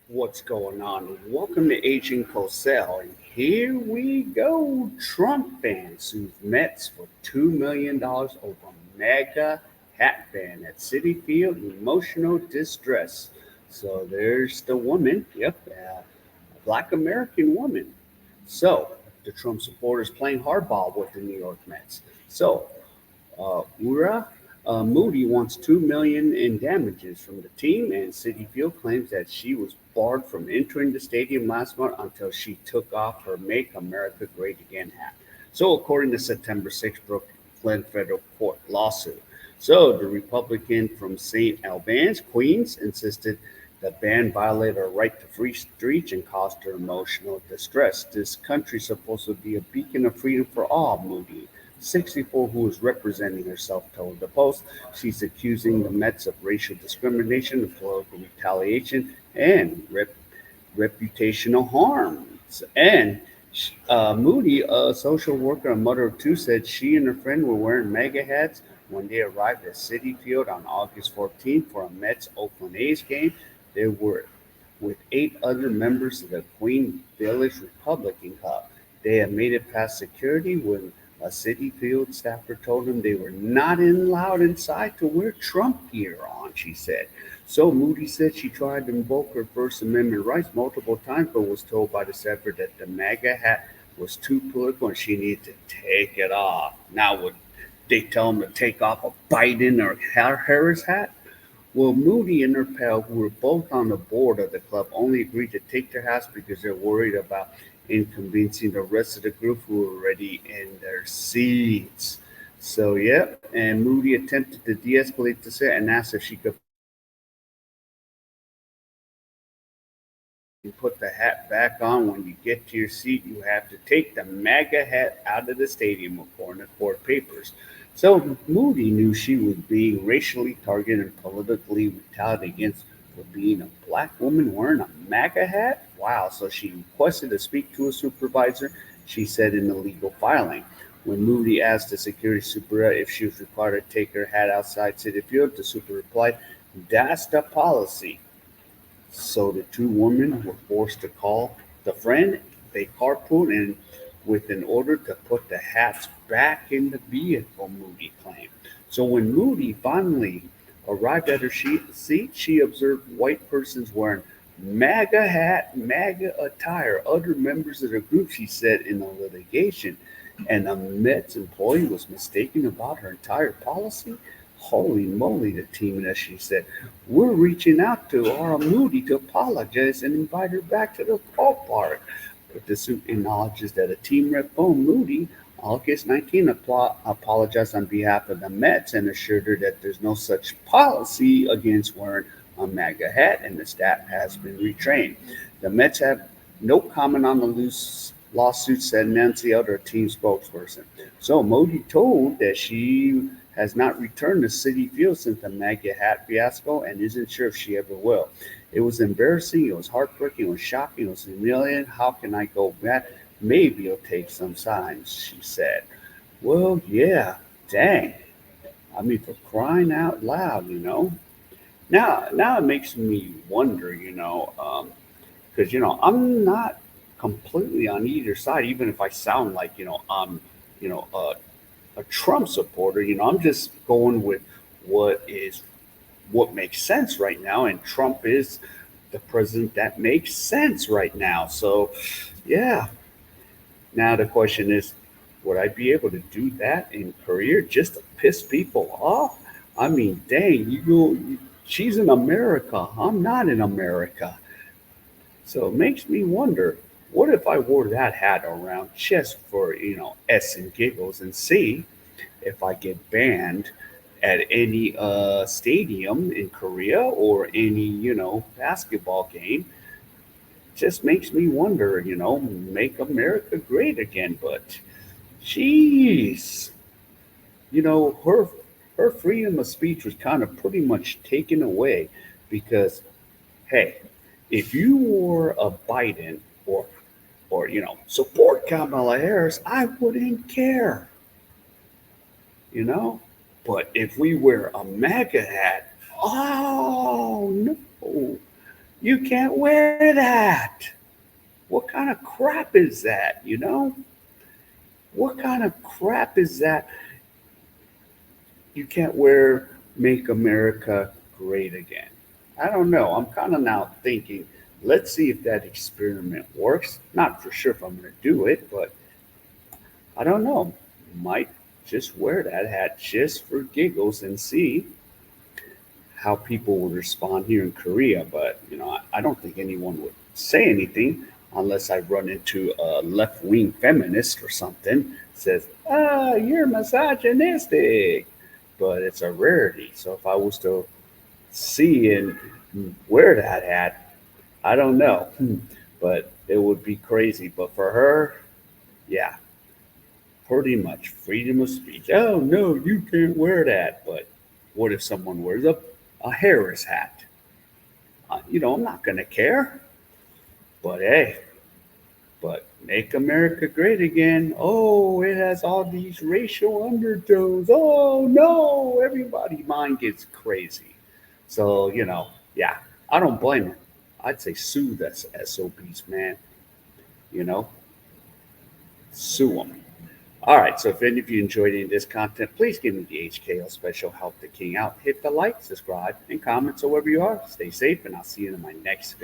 What's going on? Welcome to Agent Cosell, and here we go. Trump fans sues Mets for $2 million over MAGA hat ban at Citi Field. Emotional distress. So there's the woman. Yep, a Black American woman. So the Trump supporters playing hardball with the New York Mets. So Ura Moody wants $2 million in damages from the team, and Citi Field claims that she was barred from entering the stadium last month until she took off her "Make America Great Again" hat. So, according to September 6th Brooklyn federal court lawsuit, so the Republican from St. Albans, Queens, insisted the ban violated her right to free speech and caused her emotional distress. This country is supposed to be a beacon of freedom for all, Moody 64, who is representing herself, told the Post. She's accusing the Mets of racial discrimination, political retaliation, and reputational harms. And Moody, a social worker and mother of two, said she and her friend were wearing MAGA hats when they arrived at Citi Field on August 14th for a Mets Oakland A's game. They were with eight other members of the Queen Village Republican Club. They had made it past security when a Citi Field staffer told them they were not allowed inside to wear Trump gear on, she said. So Moody said she tried to invoke her First Amendment rights multiple times, but was told by the staffer that the MAGA hat was too political and she needed to take it off. Now, would they tell him to take off a Biden or Harris hat? Well, Moody and her pal, who were both on the board of the club, only agreed to take their hats because they're worried about inconveniencing the rest of the group who were already in their seats. So, yep, and Moody attempted to de escalate the set and asked if she could put the hat back on when you get to your seat. You have to take the MAGA hat out of the stadium, according to court papers. So Moody knew she was being racially targeted and politically retaliated against for being a black woman wearing a MAGA hat. Wow. So she requested to speak to a supervisor, she said in the legal filing. When Moody asked the security supervisor if she was required to take her hat outside Citi Field, the super replied, "That's the policy." So the two women were forced to call the friend. They carpooled and with an order to put the hats back in the vehicle, Moody claimed. So when Moody finally arrived at her seat, she observed white persons wearing MAGA hat, MAGA attire, other members of the group, she said in the litigation. And a Mets employee was mistaken about her entire policy. Holy moly, the team, as she said, we're reaching out to Aura Moody to apologize and invite her back to the ballpark. But the suit acknowledges that a team rep phoned Moody August 19 apologized on behalf of the Mets and assured her that there's no such policy against wearing a MAGA hat and the staff has been retrained. The Mets have no comment on the loose lawsuit, said Nancy Elder, team spokesperson. So Moody told that she has not returned to Citi Field since the MAGA hat fiasco and isn't sure if she ever will. It was embarrassing, it was heartbreaking, it was shocking, it was humiliating. How can I go back? Maybe it'll take some time, she said. Well, yeah, dang. I mean, for crying out loud, you know. Now it makes me wonder, because I'm not completely on either side, even if I sound like I'm you know a Trump supporter. I'm just going with what is what makes sense right now, and Trump is the president that makes sense right now. So, yeah. Now the question is, would I be able to do that in career just to piss people off? I mean, dang, she's in America. I'm not in America. So it makes me wonder, what if I wore that hat around just for, S and giggles and see if I get banned at any stadium in Korea or any, basketball game? Just makes me wonder, make America great again. But jeez, her freedom of speech was kind of pretty much taken away because hey, if you were a Biden or support Kamala Harris, I wouldn't care, you know. But if we wear a MAGA hat, oh no, You can't wear that. What kind of crap is that? What kind of crap is that? You can't wear Make America Great Again. I don't know. I'm kind of now thinking, let's see if that experiment works. Not for sure if I'm going to do it, but I don't know. Might just wear that hat just for giggles and see how people would respond here in Korea. But, I don't think anyone would say anything unless I run into a left wing feminist or something says, you're misogynistic. But it's a rarity. So if I was to see and wear that hat, I don't know. But it would be crazy. But for her, yeah, pretty much freedom of speech. Oh, no, you can't wear that. But what if someone wears a Harris hat? I'm not going to care. But hey, but make America great again. Oh, it has all these racial undertones. Oh, no, everybody mind gets crazy. So, yeah, I don't blame her. I'd say sue the SOBs, man. You know, sue them. All right, so if any of you enjoyed any of this content, please give me the HKL special Help the King out. Hit the like, subscribe, and comment. So wherever you are, stay safe, and I'll see you in my next video.